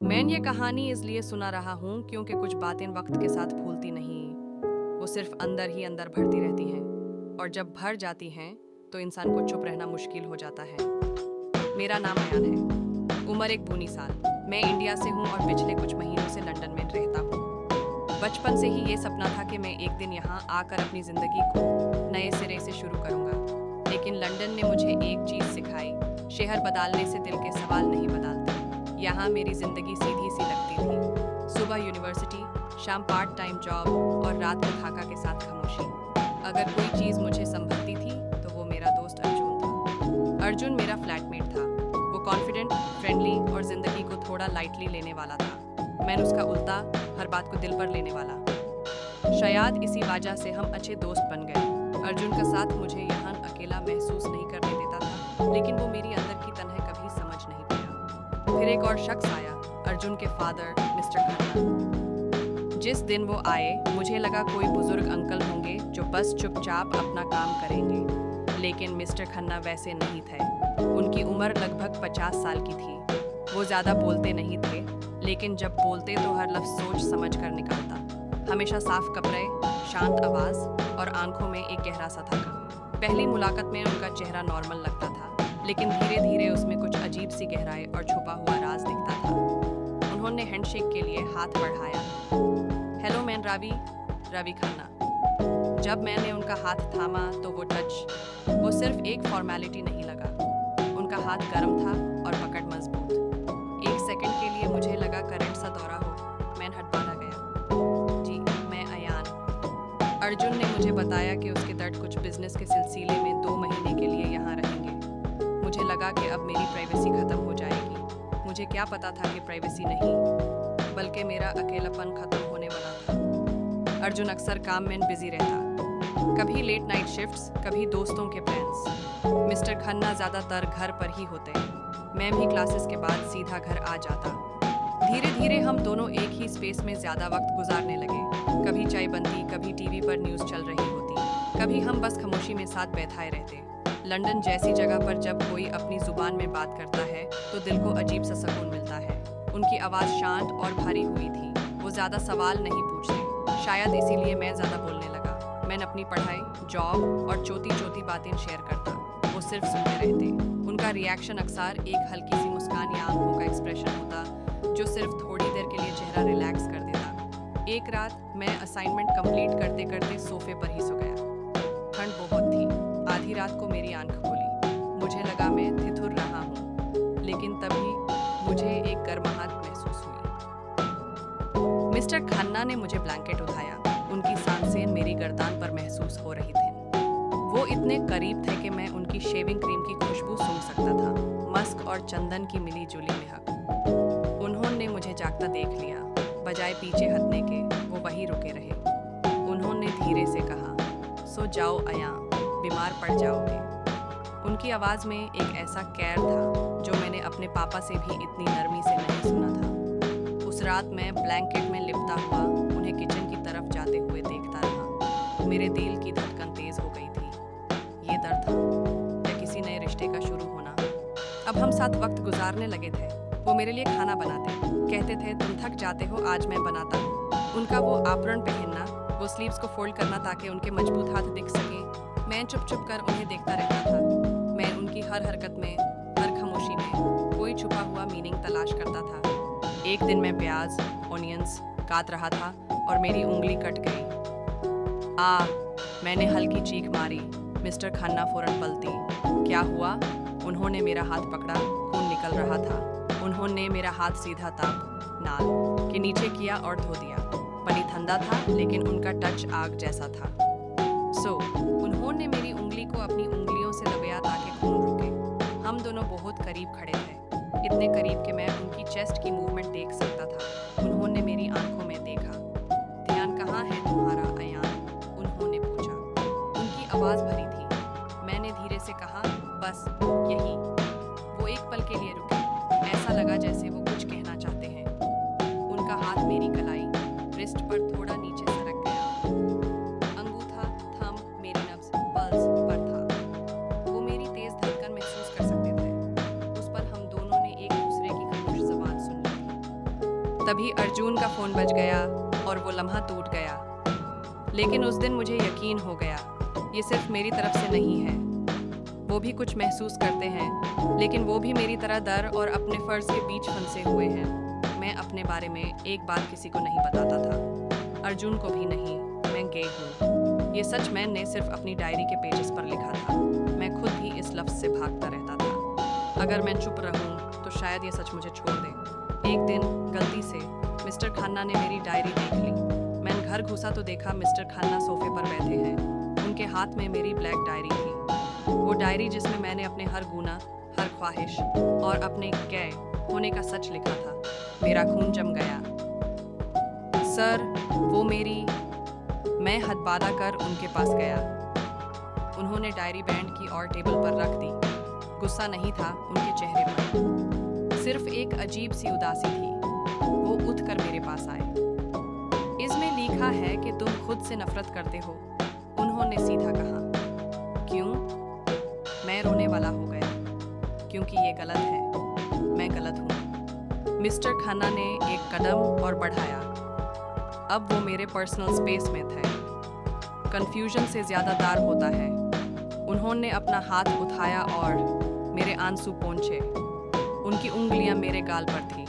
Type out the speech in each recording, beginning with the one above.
मैं ये कहानी इसलिए सुना रहा हूँ क्योंकि कुछ बातें वक्त के साथ भूलती नहीं, वो सिर्फ अंदर ही अंदर भरती रहती हैं और जब भर जाती हैं तो इंसान को चुप रहना मुश्किल हो जाता है। मेरा नाम अयान है, उम्र 19 साल। मैं इंडिया से हूँ और पिछले कुछ महीनों से लंदन में रहता हूँ। बचपन से ही ये सपना था कि मैं एक दिन यहाँ आकर अपनी ज़िंदगी को नए सिरे से शुरू करूँगा, लेकिन लंदन ने मुझे एक चीज़ सिखाई, शहर बदलने से दिल के सवाल नहीं बदलते। यहाँ मेरी ज़िंदगी सीधी सी लगती थी, सुबह यूनिवर्सिटी, शाम पार्ट टाइम जॉब और रात को खाका के साथ खामोशी। अगर कोई चीज़ मुझे संभलती थी तो वो मेरा दोस्त अर्जुन था। अर्जुन मेरा फ्लैटमेट था। वो कॉन्फिडेंट, फ्रेंडली और ज़िंदगी को थोड़ा लाइटली लेने वाला था। मैं उसका उल्टा, हर बात को दिल पर लेने वाला। शायद इसी वजह से हम अच्छे दोस्त बन गए। अर्जुन का साथ मुझे यहाँ अकेला महसूस नहीं करने देता था, लेकिन वो मेरी अंदर की तन्हाई कभी समझ नहीं पाया। फिर एक और शख्स आया, अर्जुन के फादर मिस्टर खन्ना। जिस दिन वो आए मुझे लगा कोई बुजुर्ग अंकल होंगे जो बस चुपचाप अपना काम करेंगे, लेकिन मिस्टर खन्ना वैसे नहीं थे। उनकी उम्र लगभग 50 साल की थी। वो ज़्यादा बोलते नहीं थे, लेकिन जब बोलते तो हर लफ्ज़ सोच समझ कर निकलता। हमेशा साफ कपड़े, शांत आवाज़ और आंखों में एक गहरा सा थका। पहली मुलाकात में उनका चेहरा नॉर्मल लगता था, लेकिन धीरे धीरे उसमें कुछ अजीब सी गहराई और छुपा हुआ राज दिखता था। उन्होंने हैंडशेक के लिए हाथ बढ़ाया। Hello man Ravi Khanna. जब मैंने उनका हाथ थामा तो वो सिर्फ एक फॉर्मेलिटी नहीं लगा। उनका हाथ गर्म था और पकड़ मजबूत। एक सेकंड के लिए मुझे लगा करंट सा दौरा हो। मैं हड़बड़ा गया। जी, मैं अयान। अर्जुन ने मुझे बताया कि उसके दर्द कुछ बिजनेस के सिलसिले में 2 महीने के लिए यहाँ रहेंगे। मुझे लगा कि अब मेरी प्राइवेसी खत्म हो जाएगी। मुझे क्या पता था कि प्राइवेसी नहीं, बल्कि मेरा अकेलापन खत्म होने वाला था। अर्जुन अक्सर काम में बिजी रहता, कभी लेट नाइट शिफ्ट्स, कभी दोस्तों के प्लान्स। मिस्टर खन्ना ज़्यादातर घर पर ही होते। मैं भी क्लासेस के बाद सीधा घर आ जाता। धीरे धीरे हम दोनों एक ही स्पेस में ज़्यादा वक्त गुजारने लगे। कभी चाय बनती, कभी टीवी पर न्यूज़ चल रही होती, कभी हम बस खामोशी में साथ बैठाए रहते। लंदन जैसी जगह पर जब कोई अपनी जुबान में बात करता है तो दिल को अजीब सा सुकून मिलता है। उनकी आवाज़ शांत और भारी हुई थी। वो ज़्यादा सवाल नहीं पूछते, शायद इसीलिए मैं ज़्यादा बोलने लगा। मैं अपनी पढ़ाई, जॉब और छोटी बातें शेयर करता, वो सिर्फ सुनते रहते। उनका रिएक्शन अक्सर एक हल्की सी मुस्कान या आंखों का एक्सप्रेशन होता, जो सिर्फ थोड़ी देर के लिए चेहरा रिलैक्स कर देता। एक रात मैं असाइनमेंट कंप्लीट करते करते सोफे पर ही सो गया। ठंड बहुत थी। आधी रात को मेरी आंख खुली। मुझे लगा मैं ठिठुर रहा हूँ, लेकिन तभी मुझे एक गर्माहट महसूस हुई। मिस्टर खन्ना ने मुझे ब्लैंकेट उठाया। उनकी सांसें मेरी गर्दन पर महसूस हो रही थी। वो इतने करीब थे कि मैं उनकी शेविंग क्रीम की खुशबू सूंघ सकता था, मस्क और चंदन की मिली जुली महक। उन्होंने मुझे जागता देख लिया। बजाय पीछे हटने के वो वहीं रुके रहे। उन्होंने धीरे से कहा, सो जाओ अयान, बीमार पड़ जाओगे। उनकी आवाज़ में एक ऐसा कैर था जो मैंने अपने पापा से भी इतनी नरमी से नहीं सुना था। उस रात मैं ब्लैंकेट में लिपटा हुआ उन्हें किचन की तरफ जाते हुए देखता रहा। मेरे दिल की धड़कन तेज हो गई थी। ये दर्द था या किसी नए रिश्ते का शुरू होना। अब हम साथ वक्त गुजारने लगे थे। वो मेरे लिए खाना बनाते, कहते थे तुम थक जाते हो, आज मैं बनाता हूँ। उनका वो आपरण पहनना, वो स्लीव्स को फोल्ड करना ताकि उनके मजबूत हाथ दिख सके। मैं चुप कर उन्हें देखता रहता था। मैं उनकी हर हरकत में, हर खामोशी में कोई छुपा हुआ मीनिंग तलाश करता था। एक दिन मैं प्याज, ऑनियंस काट रहा था और मेरी उंगली कट गई। मैंने हल्की चीख मारी। मिस्टर खन्ना फौरन पलटी। क्या हुआ? उन्होंने मेरा हाथ पकड़ा। खून निकल रहा था। उन्होंने मेरा हाथ सीधा ताप नाल के नीचे किया और धो दिया। पानी ठंडा था, लेकिन उनका टच आग जैसा था। उन्होंने मेरी उंगली को अपनी उंगलियों से दबाया ताकि खून रुके। हम दोनों बहुत करीब खड़े थे, इतने करीब कि मैं उनकी चेस्ट की मूवमेंट देख सकता था। उन्होंने मेरी आंखों में देखा। ध्यान कहाँ है तुम्हारा अयान? उन्होंने पूछा। उनकी आवाज़ भरी थी। मैंने धीरे से कहा, बस यही। वो एक पल के लिए रुके। ऐसा लगा जैसे वो कुछ कहना चाहते हैं। उनका हाथ मेरी कलाई, रिस्ट पर थोड़ा नीचे सरक गया। अंगूठा, थंब, मेरी नब्ज, पल्स पर था। वो मेरी तेज धड़कन महसूस कर सकते थे। उस पर हम दोनों ने एक दूसरे की खामोश ज़बान सुन ली थी। तभी अर्जुन का फ़ोन बज गया और वो लम्हा टूट गया। लेकिन उस दिन मुझे यकीन हो गया, ये सिर्फ मेरी तरफ से नहीं है। वो भी कुछ महसूस करते हैं, लेकिन वो भी मेरी तरह डर और अपने फ़र्ज़ के बीच फंसे हुए हैं। मैं अपने बारे में एक बात किसी को नहीं बताता था, अर्जुन को भी नहीं। मैं गे हूँ, ये सच मैंने सिर्फ अपनी डायरी के पेजेस पर लिखा था। मैं खुद भी इस लफ्ज़ से भागता रहता था। अगर मैं चुप रहूँ तो शायद ये सच मुझे छोड़ दे। एक दिन गलती से मिस्टर खन्ना ने मेरी डायरी देख ली। मैंने घर घुसा तो देखा मिस्टर खन्ना सोफे पर बैठे हैं। उनके हाथ में मेरी ब्लैक डायरी थी, वो डायरी जिसमें मैंने अपने हर गुनाह, हर ख्वाहिश और अपने गे होने का सच लिखा था। मेरा खून जम गया। सर, वो मेरी। मैं हदबादा कर उनके पास गया। उन्होंने डायरी बैंड की और टेबल पर रख दी। गुस्सा नहीं था उनके चेहरे पर, सिर्फ एक अजीब सी उदासी थी। वो उठकर मेरे पास आए। इसमें लिखा है कि तुम खुद से नफरत करते हो, उन्होंने सीधा कहा। क्यों? मैं रोने वाला हो गया, क्योंकि ये गलत है, मैं गलत हूँ। मिस्टर खन्ना ने एक कदम और बढ़ाया। अब वो मेरे पर्सनल स्पेस में थे। कंफ्यूजन से ज़्यादा दार होता है। उन्होंने अपना हाथ उठाया और मेरे आंसू पोंछे। उनकी उंगलियां मेरे गाल पर थी।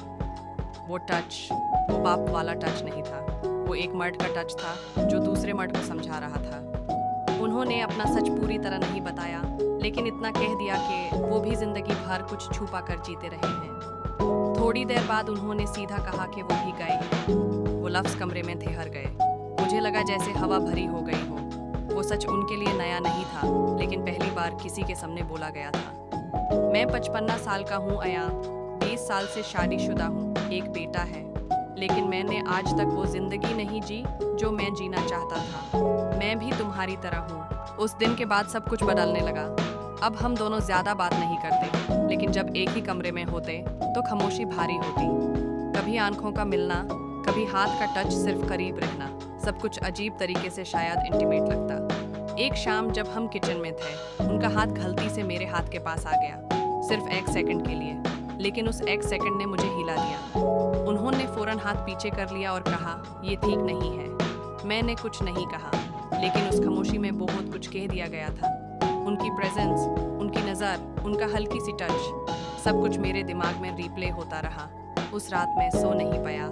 वो टच, वो बाप वाला टच नहीं था, वो एक मर्द का टच था जो दूसरे मर्द को समझा रहा था। उन्होंने अपना सच पूरी तरह नहीं बताया, लेकिन इतना कह दिया कि वो भी जिंदगी भर कुछ छुपा कर जीते रहे हैं। थोड़ी देर बाद उन्होंने सीधा कहा कि वो भी गए हैं। वो लफ्ज़ कमरे में ठहर गए। मुझे लगा जैसे हवा भरी हो गई हो। वो सच उनके लिए नया नहीं था, लेकिन पहली बार किसी के सामने बोला गया था। मैं 55 साल का हूँ अया, 20 साल से शादीशुदा हूँ, एक बेटा है। लेकिन मैंने आज तक वो जिंदगी नहीं जी जो मैं जीना चाहता था। मैं भी तुम्हारी तरह हूँ। उस दिन के बाद सब कुछ बदलने लगा। अब हम दोनों ज़्यादा बात नहीं करते, लेकिन जब एक ही कमरे में होते तो खामोशी भारी होती। कभी आंखों का मिलना, कभी हाथ का टच, सिर्फ करीब रहना, सब कुछ अजीब तरीके से शायद इंटीमेट लगता। एक शाम जब हम किचन में थे, उनका हाथ गलती से मेरे हाथ के पास आ गया, सिर्फ एक सेकंड के लिए, लेकिन उस एक सेकंड ने मुझे हिला दिया। उन्होंने फौरन हाथ पीछे कर लिया और कहा, ये ठीक नहीं है। मैंने कुछ नहीं कहा, लेकिन उस खामोशी में बहुत कुछ कह दिया गया था। उनकी प्रेजेंस, उनकी नज़र, उनका हल्की सी टच, सब कुछ मेरे दिमाग में रिप्ले होता रहा। उस रात मैं सो नहीं पाया।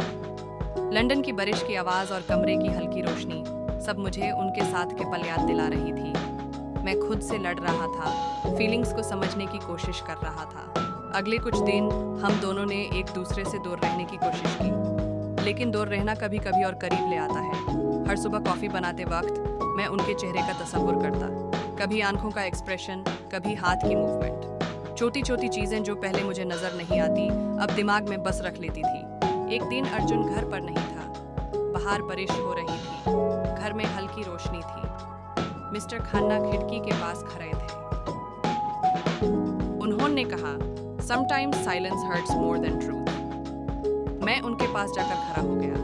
लंदन की बारिश की आवाज़ और कमरे की हल्की रोशनी, सब मुझे उनके साथ के पल याद दिला रही थी। मैं खुद से लड़ रहा था, फीलिंग्स को समझने की कोशिश कर रहा था। अगले कुछ दिन हम दोनों ने एक दूसरे से दूर रहने की कोशिश की, लेकिन दूर रहना कभी कभी और करीब ले आता है। हर सुबह कॉफ़ी बनाते वक्त मैं उनके चेहरे का तसव्वुर करता, कभी आंखों का एक्सप्रेशन, कभी हाथ की मूवमेंट। छोटी छोटी चीज़ें जो पहले मुझे नज़र नहीं आती, अब दिमाग में बस रख लेती थी। एक दिन अर्जुन घर पर नहीं था। बाहर बारिश हो रही थी, घर में हल्की रोशनी थी। मिस्टर खन्ना खिड़की के पास खड़े थे। उन्होंने कहा, sometimes silence hurts more than truth. मैं उनके पास जाकर खड़ा हो गया।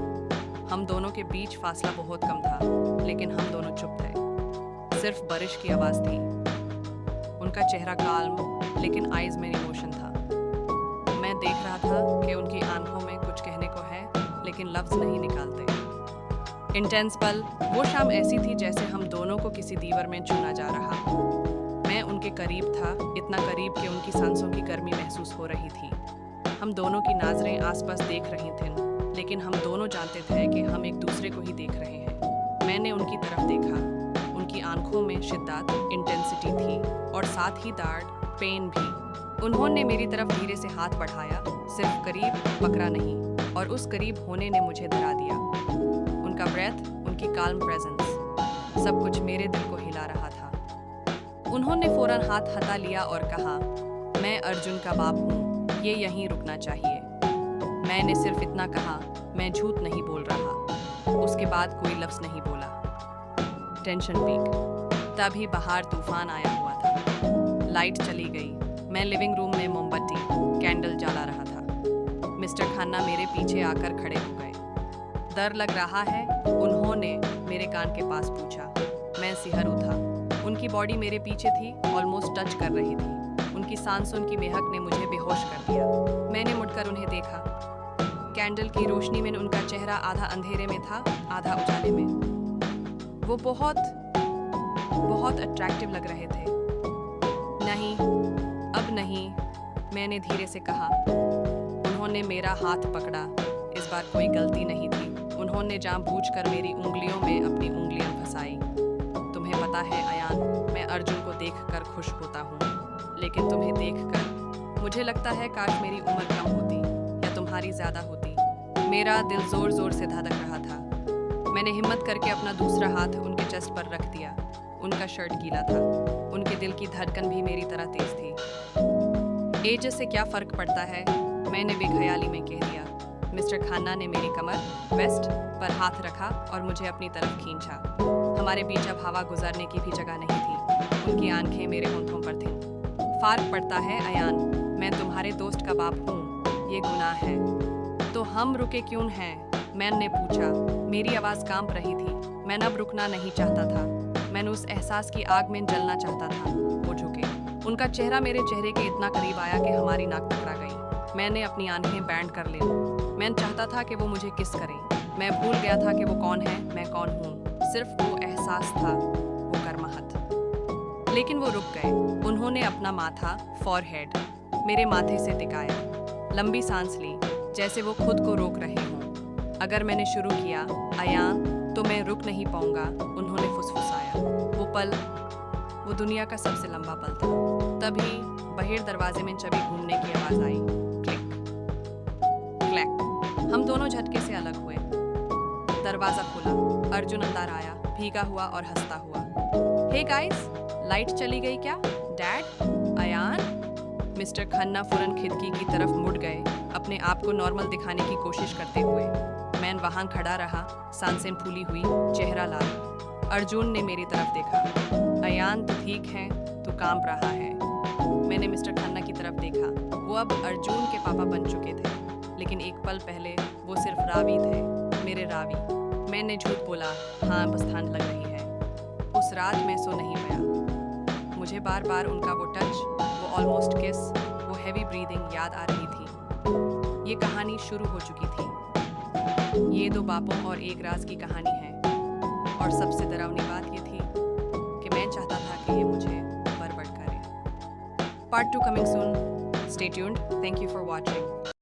हम दोनों के बीच फासला बहुत कम था, लेकिन हम दोनों चुप थे। सिर्फ बारिश की आवाज़ थी। उनका चेहरा काल्म, लेकिन आइज़ में इमोशन था। मैं देख रहा था कि उनकी आंखों में कुछ कहने को है, लेकिन लफ्ज़ नहीं निकालते। इंटेंस पल, वो शाम ऐसी थी जैसे हम दोनों को किसी दीवार में छूना जा रहा हो। मैं उनके करीब था, इतना करीब कि उनकी सांसों की गर्मी महसूस हो रही थी। हम दोनों की नज़रें आसपास देख रही थीं, लेकिन हम दोनों जानते थे कि हम एक दूसरे को ही देख रहे हैं। मैंने उनकी तरफ देखा। उनकी आंखों में शिद्दत, इंटेंसिटी थी और साथ ही दर्द, पेन भी। उन्होंने मेरी तरफ धीरे से हाथ बढ़ाया, सिर्फ करीब, पकड़ा नहीं, और उस करीब होने ने मुझे डरा दिया। उनका ब्रेथ, उनकी काल्म प्रेजेंस, सब कुछ मेरे दिल को हिला रहा था। उन्होंने फौरन हाथ हटा लिया और कहा, मैं अर्जुन का बाप हूँ, ये यहीं रुकना चाहिए। मैंने सिर्फ इतना कहा, मैं झूठ नहीं बोल रहा। उसके बाद कोई लफ्ज़ नहीं बोला। Tension peak. तभी बाहर तूफान आया हुआ था। लाइट चली गई। मैं लिविंग रूम में मोमबत्ती, कैंडल जला रहा था। मिस्टर खन्ना मेरे पीछे आकर खड़े हो गए। डर लग रहा है? उन्होंने मेरे कान के पास पूछा। मैं सिहर उठा। उनकी बॉडी मेरे पीछे थी, ऑलमोस्ट टच कर रही थी। उनकी सांसों की महक ने मुझे बेहोश कर दिया। मैंने मुड़कर उन्हें देखा। कैंडल की रोशनी में उनका चेहरा आधा अंधेरे में था, आधा उजाले में। वो बहुत बहुत अट्रैक्टिव लग रहे थे। नहीं, अब नहीं, मैंने धीरे से कहा। उन्होंने मेरा हाथ पकड़ा। इस बार कोई गलती नहीं थी। उन्होंने जानबूझकर मेरी उंगलियों में अपनी उंगलियां फंसाई। तुम्हें पता है अयान, मैं अर्जुन को देखकर खुश होता हूँ, लेकिन तुम्हें देखकर मुझे लगता है काश मेरी उम्र कम होती या तुम्हारी ज्यादा होती। मेरा दिल जोर जोर से धड़क रहा था। मैंने हिम्मत करके अपना दूसरा हाथ उनके चेस्ट पर रख दिया। उनका शर्ट गीला था। उनके दिल की धड़कन भी मेरी तरह तेज थी। एज से क्या फर्क पड़ता है, मैंने बेख्याली में कह दिया। मिस्टर खन्ना ने मेरी कमर वेस्ट पर हाथ रखा और मुझे अपनी तरफ खींचा। हमारे बीच अब हवा गुजरने की भी जगह नहीं थी। उनकी आंखें मेरे होंठों पर थीं। फर्क पड़ता है अयान, मैं तुम्हारे दोस्त का बाप हूँ, ये गुनाह है। तो हम रुके क्यों हैं? मैंने पूछा। मेरी आवाज़ कांप रही थी। मैं अब रुकना नहीं चाहता था। मैंने उस एहसास की आग में जलना चाहता था। वो झुके। उनका चेहरा मेरे चेहरे के इतना करीब आया कि हमारी नाक टकरा गई। मैंने अपनी आंखें बैंड कर ली। मैं चाहता था कि वो मुझे किस करें। मैं भूल गया था कि वो कौन है, मैं कौन हूँ। सिर्फ वो एहसास था, वो गर्माहट। लेकिन वो रुक गए। उन्होंने अपना माथा, फॉरहेड, मेरे माथे से टिकाया। लंबी सांस ली, जैसे वो खुद को रोक रहे हों। अगर मैंने शुरू किया अयान, तो मैं रुक नहीं पाऊंगा, उन्होंने फुसफुसाया। वो पल, वो दुनिया का सबसे लंबा पल था। तभी बाहर दरवाजे में चाबी घूमने की आवाज आई। Click clack. हम दोनों झटके से अलग हुए। दरवाजा खुला। अर्जुन अंदर आया, भीगा हुआ और हंसता हुआ। हे गाइस, लाइट चली गई क्या? डैड, अयान। मिस्टर खन्ना फौरन खिड़की की तरफ मुड़ गए, अपने आप को नॉर्मल दिखाने की कोशिश करते हुए। मैं वहां खड़ा रहा, सांसें फूली हुई, चेहरा लाल। अर्जुन ने मेरी तरफ देखा। अयान, तू ठीक है? तू कांप रहा है। मैंने मिस्टर खन्ना की तरफ देखा। वो अब अर्जुन के पापा बन चुके थे, लेकिन एक पल पहले वो सिर्फ रावी थे, मेरे रावी। मैंने झूठ बोला, हाँ बस ठंड लग रही है। उस रात मैं सो नहीं पाया। मुझे बार बार उनका वो टच, वो ऑलमोस्ट किस, वो हैवी ब्रीदिंग याद आ रही थी। ये कहानी शुरू हो चुकी थी। ये दो बापों और एक राज की कहानी है। और सबसे डरावनी बात ये थी कि मैं चाहता था कि ये मुझे बर्बाद करे। Part 2 coming soon. Stay tuned. Thank you for watching.